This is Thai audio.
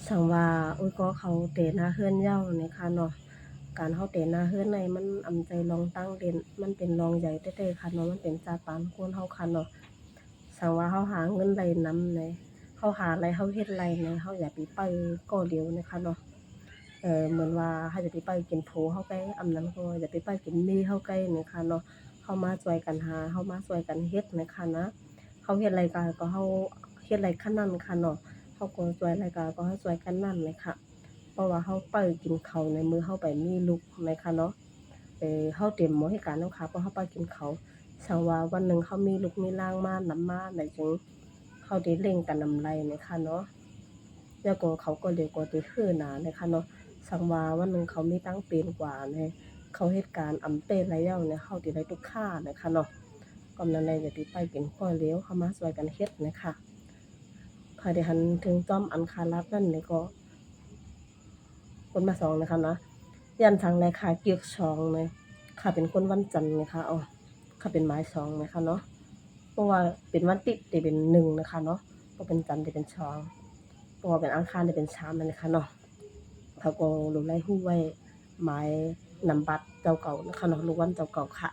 สังว่าอุ้ยก็เขาเตะหน้าเฮือนเหย้านี่ค่ะเนาะการเฮาเตะหน้าเฮือนในมันอำใจรองตั้งเด่นมันเป็นรองใหญ่แท้ๆค่ะเนาะมันเป็นจาปานคนเฮาค่ะเนาะสังว่าเฮาหาเงินได้นำในเฮาหาไรเฮาเฮ็ดไรในเฮาอย่าไปไปก้อเดียวนะคะเนาะเหมือนว่าเฮาจะไปกินโผเฮาไปอำนั้นก็อย่าไปกินมีเฮาไกลนี่ค่ะเนาะเฮามาช่วยกันหาเฮามาช่วยกันเฮ็ดนะคะนะเฮาเฮ็ดไรก็เฮาเฮ็ดไรคั่นนั้นค่ะเนาะ เฮาก็ช่วยรายการก็ให้ช่วยกันนั่นเลยค่ะเพราะว่าเฮาไปกินข้าวในมื้อเฮาไปมีลูกไหมคะเนาะเฮาเตรียมหม้อให้การนำค่ะเพราะเฮาไปกินข้าวสังว่าวันหนึ่งเฮามีลูกมีหล้างมานำมาไหนจึงเฮาได้เร่งกันนำไรเนี่ยค่ะเนาะแล้วก็เขาก็เร็วกว่าที่คือหน้าเลยค่ะเนาะสังว่าวันหนึ่งเขามีตังเป็นกว่าเนี่ยเขาเฮ็ดการอำเป็นระยะเนี่ยเฮาสิได้ทุกค่านะคะเนาะก็นั่นแหละอย่าไปกินข้าวเหลวเฮามาช่วยกันเฮ็ดนะคะ พอดีหันถึงจอมอันคารับนั่นนี่ก็คนมาสองนะคะนะยันทางในขาเกียกสองเลยค่ะเป็นคนวันจันทร์นะคะอ๋อค่ะเป็นไม้สองนะคะเนาะเพราะว่าเป็นวันติดที่เป็นหนึ่งนะคะเนาะก็เป็นจันทร์ที่เป็นสองเพราะว่าเป็นอังคารที่เป็นสามนั่นนะคะเนาะเขาก็รู้ไล่ฮู้ไว้ไม้นำบัตรเจ้าเก่านะคะเนาะรู้วันเจ้าเก่าค่ะ